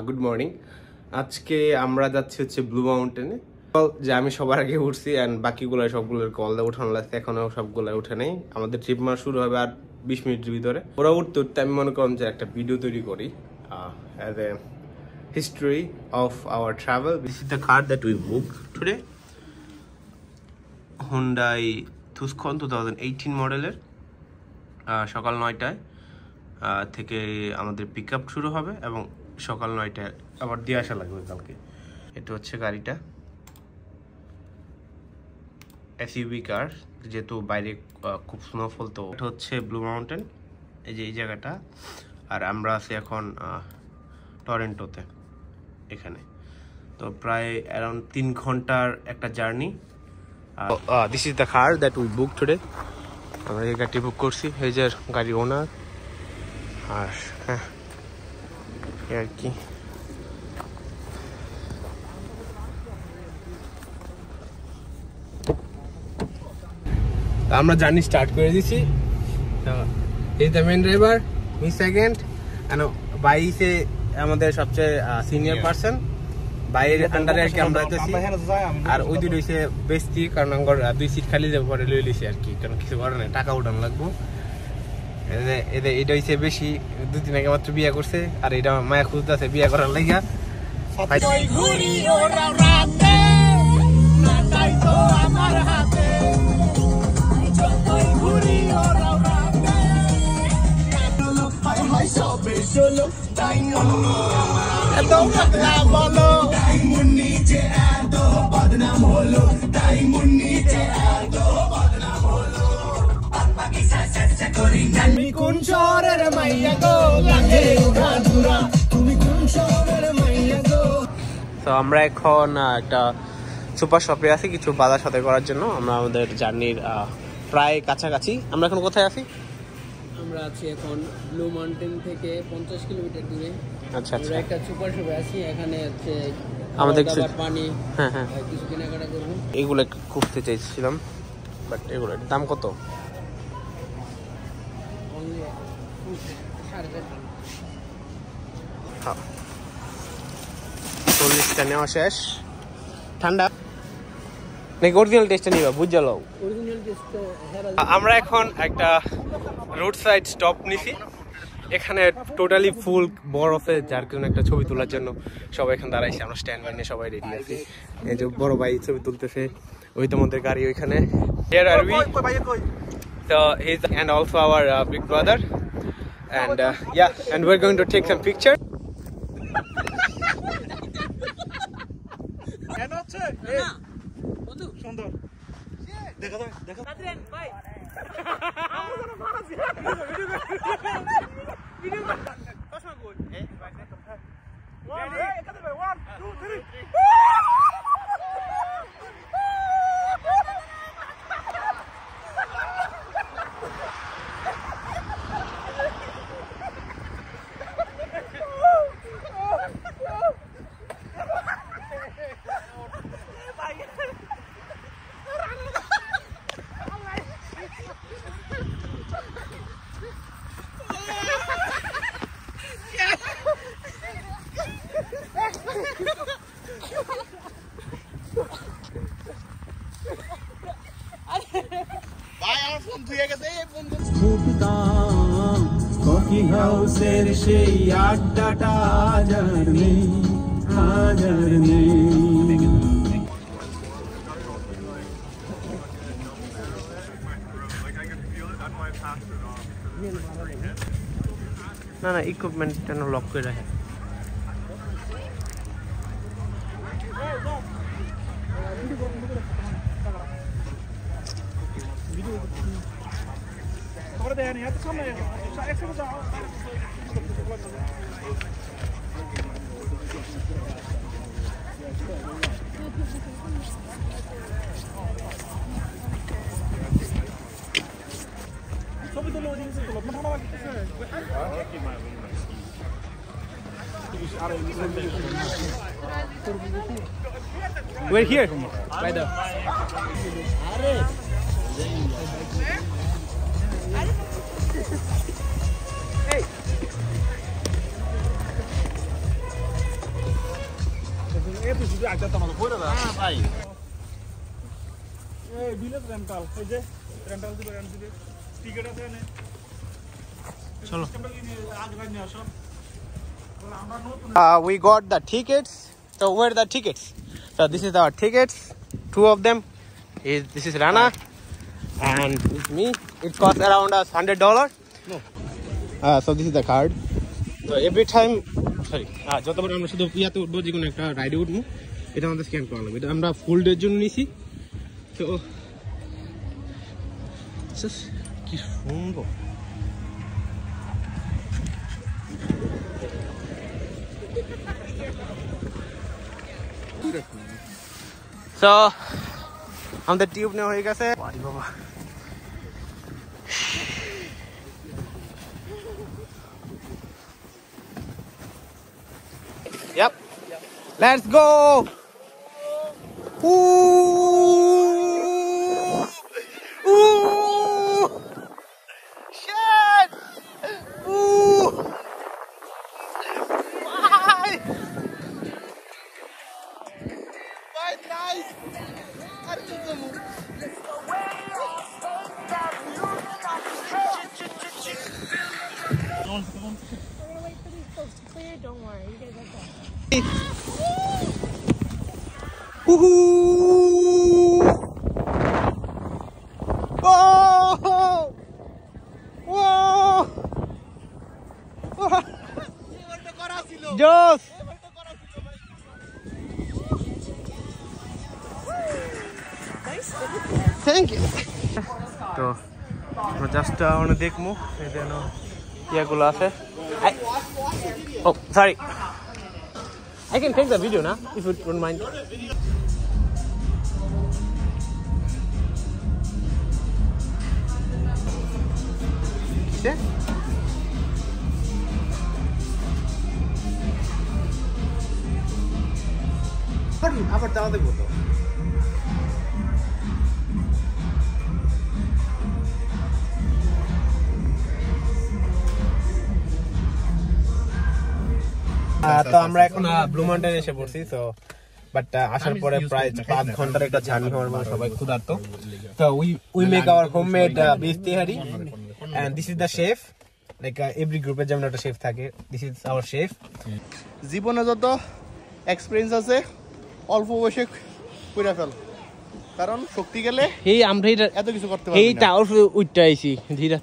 Good morning. আজকে আমরা যাচ্ছি হচ্ছে ব্লু মাউন্টেনে। যে আমি সবার আগে উঠছি অ্যান্ড বাকিগুলো সবগুলোর কলদা উঠানো লাগছে, এখনো সবগুলো উঠে নেই। আমাদের ট্রিপ মার শুরু হবে আর 20 মিনিটের ভিতরে। ওরা উঠতে উঠতে আমি মনে করলাম যে একটা ভিডিও তৈরি করি as a history of our travel. This is the car that we booked today. Hyundai Tucson 2018 মডেলের। সকাল 9টায় থেকে আমাদের পিক আপ শুরু হবে এবং সকাল 9টায় আবার দিয়ে আসা লাগবে কালকে। এটা হচ্ছে গাড়িটা, এসইউভি কার, যেহেতু বাইরে খুব স্নোফল। তো এটা হচ্ছে ব্লু মাউন্টেন, এই যে এই জায়গাটা। আর আমরা আছি এখন টরেন্টোতে এখানে। তো প্রায় অ্যারাউন্ড 3 ঘন্টার একটা journey. This is the car that we book today. আমরা এই গাড়িটি বুক করছি, এই যে গাড়ির ওনার। আর হ্যাঁ আর কি আমরা জার্নি স্টার্ট করে দিছি। Is the main driver, me second, and by ইসে আমাদের সবচেয়ে সিনিয়র পারসন। বাইরের আন্ডারে আর কি আমরা যাচ্ছি। আর ওই দুটো হইছে বেস্তি, কারণ আমার 2 সিট খালি যাবো, পরে লই লিছি আর কি, কারণ কিছু করে না, টাকা উঠানো লাগবো। এটা হইছে বেশি, 2 দিন আগে মাত্র বিয়ে করছে, আর এটা মায়া খুঁজতেছে বিয়ে করার লাগিয়া। তো আমরা এখন একটা সুপার শপে আছি কিছু বাজার সাথে করার জন্য। আমরা আমাদের জার্নির প্রায় কাছাকাছি। আমরা এখন কোথায় আছি? আমরা আছি এখন ব্লু মাউন্টেন থেকে 50 কিলোমিটার দূরে। আচ্ছা আচ্ছা, আমরা একটা সুপার শপে আছি। এখানে হচ্ছে আমাদের পানি, হ্যাঁ হ্যাঁ কিছু কেনাকাটা করবো। এগুলো একটু খুঁজতে চাইছিলাম, বাট এগুলোর দাম কত? 40টা নেওয়া শেষ। ঠান্ডা নাকি অরিজিনাল টেস্টটা নিবা? বুঝ যাও। আমরা এখন একটা রোড সাইড স্টপ নিছি। এখানে টোটালি ফুল বরফে, যার জন্য একটা ছবি তোলার জন্য সবাই এখানে দাঁড়াইছে। আমরা স্ট্যান্ড বাই নিয়ে সবাই রেডি আছি। এই যে বড় ভাই ছবি তুলতেছে, ওই তো আমাদের গাড়ি ওইখানে। Here are we. So he's and also our big brother, and yeah, and we're going to take some picture. সুন্দর দেখা যায়, দেখা ভাই কফি হাউসের সেই আড্ডাটা হাজার নেই, হাজার নেই। না না, ইকুইপমেন্টটা লক করে রাখে। We're here. Right there. Hey. We got the tickets. So where are the tickets? So this is our tickets. Two of them. This is Rana and this is me. It costs around us $100. No. So this is the card. So every time, sorry. যতবার আমরা শুধু ইয়াতে উঠবো যে কোনো একটা রাইডে উঠবো এটা আমাদের স্ক্যান করা লাগবে। এটা আমরা ফুল ডের জন্য নিছি। তো কি সুন্দর। So আমাদের টিউব নেওয়া হয়ে গেছে। বাবা Yep. Let's go. Ooh. Ooh. Shit. Ooh. Why? Why nice? Don't worry, you guys are fine. Woohoo! Whoa! Whoa! Joss! Thank you. So, আমরা জাস্ট মানে দেখমু এখানে ইয়াগুলো আছে। Oh, sorry. I can take the video now if you don't mind. Yeah. আবার যাওয়া দেখবো তো। তো আমরা এখন ব্লু মাউন্টেন এসে পড়ছি। তো বাট আসার পরে প্রায় 5 ঘন্টার একটা জার্নি হওয়ার পর সবাই ক্ষুধার্ত। তো we make our homemade beef tehari and this is the chef. Like every গ্রুপে যেমন একটা শেফ থাকে, দিস ইজ আওয়ার শেফ। জীবনে যত এক্সপেরিয়েন্স আছে অল্প বয়সে কইরা ফেল, কারণ শক্তি গেলে এই আমরা এত কিছু করতে পারবো না। এই টাওয়ার উঠতে আইছি ধীরে।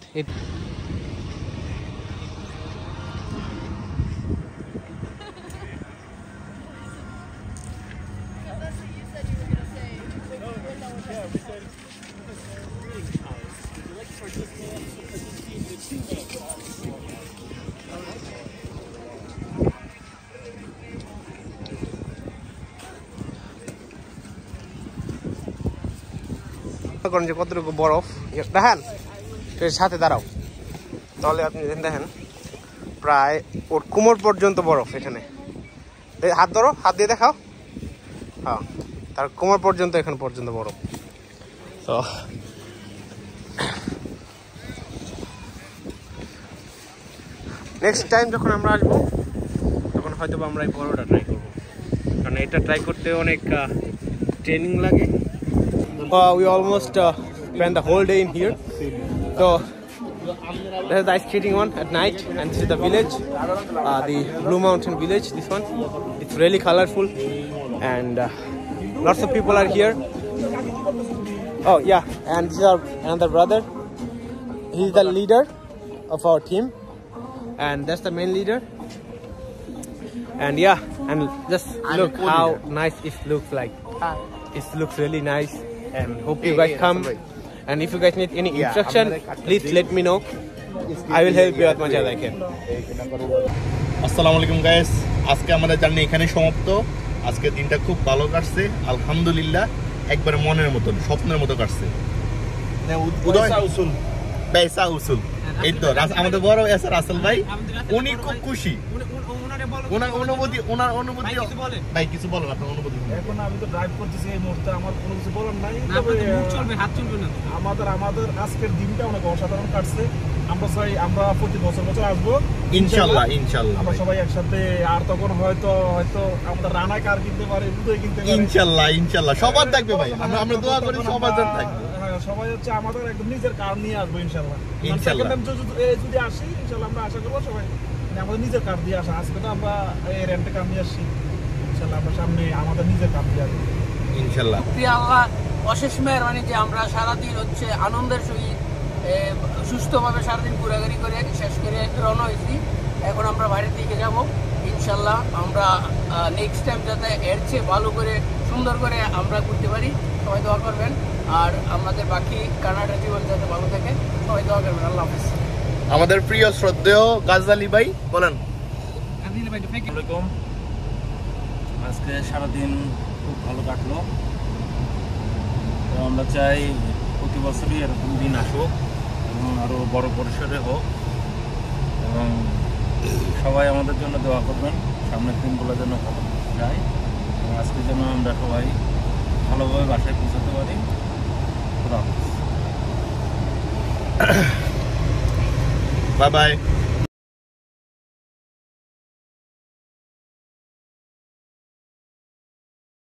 করেন যে কতটুকু বরফ দেখেন, সাথে দাঁড়াও তাহলে আপনি দেখেন প্রায় ওর কোমর পর্যন্ত বরফ এখানে। হাত ধরো, হাত দিয়ে দেখাও। হ্যাঁ, তার কোমর পর্যন্ত এখানে পর্যন্ত বরফ। তো নেক্সট টাইম যখন আমরা আসবো তখন হয়তো আমরা এই বড়টা ট্রাই করবো, কারণ এটা ট্রাই করতে অনেক ট্রেনিং লাগে। We almost spent the whole day in here. So this is the ice skating one at night, and this is the village, the Blue Mountain village. This one, it's really colorful, and lots of people are here. Oh yeah, and this is our another brother. He's the leader of our team, and that's the main leader. And yeah, and just look how nice it looks like. It looks really nice. And hope you guys come. And if you guys need any instruction, please let me know. I will help you as much as I can. আসসালামু আলাইকুম guys, আজকে আমাদের journey এখানে সমাপ্ত। আজকে দিনটা খুব ভালো কাটছে আলহামদুলিল্লাহ, একবারে মনের মতন স্বপ্নের মতো কাটছে। পয়সা উসুল এই তো আমাদের বড় এসে রাসেল ভাই, উনি খুব খুশি। ওনার অনুভূতি ভাই কিছু বলেন, আপনার অনুভূতি। এখন আমি তো ড্রাইভ করতেছি এই মুহূর্তে, আমার কোনো কিছু বলার নাই। আমাদের আজকের দিনটা অনেক অসাধারণ কাটছে। আমরা চাই আমরা প্রতি বছর আসবো ইনশাআল্লাহ আমরা সবাই একসাথে। আর তখন হয়তো আমরা রানা কার কিনতে পারি, উদয় কিনতে পারি ইনশাআল্লাহ সবার থাকবে ভাই, আমরা দোয়া করি সবার জন্য থাকবে। হ্যাঁ, সবাই হচ্ছে আমাদের একদম নিজের কার নিয়ে আসবো ইনশাআল্লাহ। যদি আসি ইনশাআল্লাহ, আমরা আশা করবো সবাই আমাদের নিজের কার দিয়ে আসা। আজকে তো আমরা এই রেন্টে কার নিয়ে আসছি, ইনশাআল্লাহ আমরা সামনে আমাদের নিজের কার দিয়ে আসবো ইনশাআল্লাহ। আল্লাহ অশেষ মেহেরবানি যে আমরা সারাদিন হচ্ছে আনন্দের সহিত সুস্থভাবে সারাদিন ঘোরাঘুরি করে শেষ করে রওনা হয়েছি। এখন আমরা বাইরের দিকে যাব ইনশাল্লাহ। আমরা নেক্সট টাইম যাতে এর চেয়ে ভালো করে সুন্দর করে আমরা ঘুরতে পারি, সবাই দোয়া করবেন। আর আমাদের বাকি কানাডা জীবন যাতে ভালো থাকে, সবাই দোয়া করবেন। আল্লাহ হাফেজ। আমাদের প্রিয় শ্রদ্ধেয় গাজদালি ভাই বলেন। আসসালামাইকুম। আজকে সারাদিন খুব ভালো কাটলো। তো আমরা চাই প্রতি বছরই এরকম দিন আসুক এবং আরও বড় পরিসরে হোক, এবং সবাই আমাদের জন্য দোয়া করবেন সামনের দিনগুলো যেন ভালো যায়, এবং আজকে যেন আমরা সবাই ভালোভাবে বাসায় পৌঁছাতে পারি। খোদা হাফেজ। Bye bye.